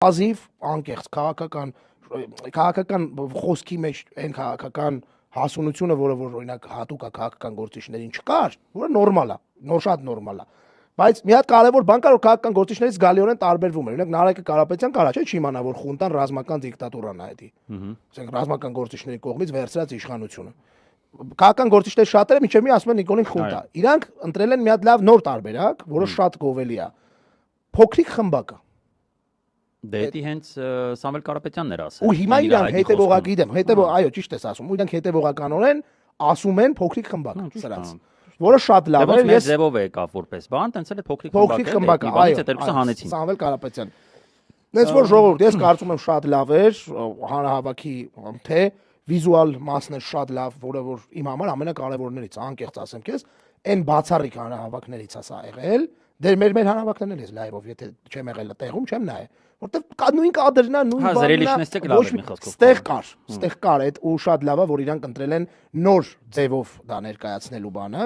ազիվ անկեղծ քաղաքական խոսքի մեջ այն քաղաքական հասունությունը, որը որ օրինակ հատուկ է քաղաքական գործիչներին չկար, որը նորմալ է, շատ նորմալ է։ Բայց մի հատ կարևոր բան կար, որ քաղաքական գործիչներից զգալիորեն տարբերվում էր։ Օրինակ Նարեկը Կարապետյան կարա չէ՞ չիմանա, որ խունտան ռազմական դիկտատուրան է դա։ Ասենք ռազմական գործիչների կողմից վերցրած իշխանությունը։ Քաղաքական գործիչներ շատերը միջև մի ասում են Նիկոլին խունտա։ Իրանք ընտրել են մի հատ լավ նոր տարբերակ, որը շատ գովելի է։ Փոքրիկ խմբակը։ Դե դա հենց Սամվել Կարապետյանն էր ասել։ Ու հիմա իրանք այո, ճիշտ ես ասում, ու իրանք հետևողականորեն ասում են փոքրիկ խմբակ սրանց, որը շատ լավ է։ Ես ձևով եկավ որպես բան, տենց էլ է փոքրիկ խմբակը, այո, հետերքուսը հանեցին։ Սամվել Կարապետյան։ Դες որ ժողովուրդ, ես կարծում եմ շատ լավ էր հանրահավաքի թե վիզուալ մասն է շատ լավ, որը որ իմ համար ամենակարևորներից է, անկեղծ ասեմ քեզ, այն բացառիկ հանրահավաքներից է սա եղել։ Դե մեր հանրահավաքներն էլ ես լայվով, եթե չեմ եղել տեղում, չեմ նայել, որտեղ նույն կադրն է, նույն բանն է։ Ստեղ կար այդ ու շատ լավ է, որ իրանք ընտրել են նոր ձևով դա ներկայացնելու բանը։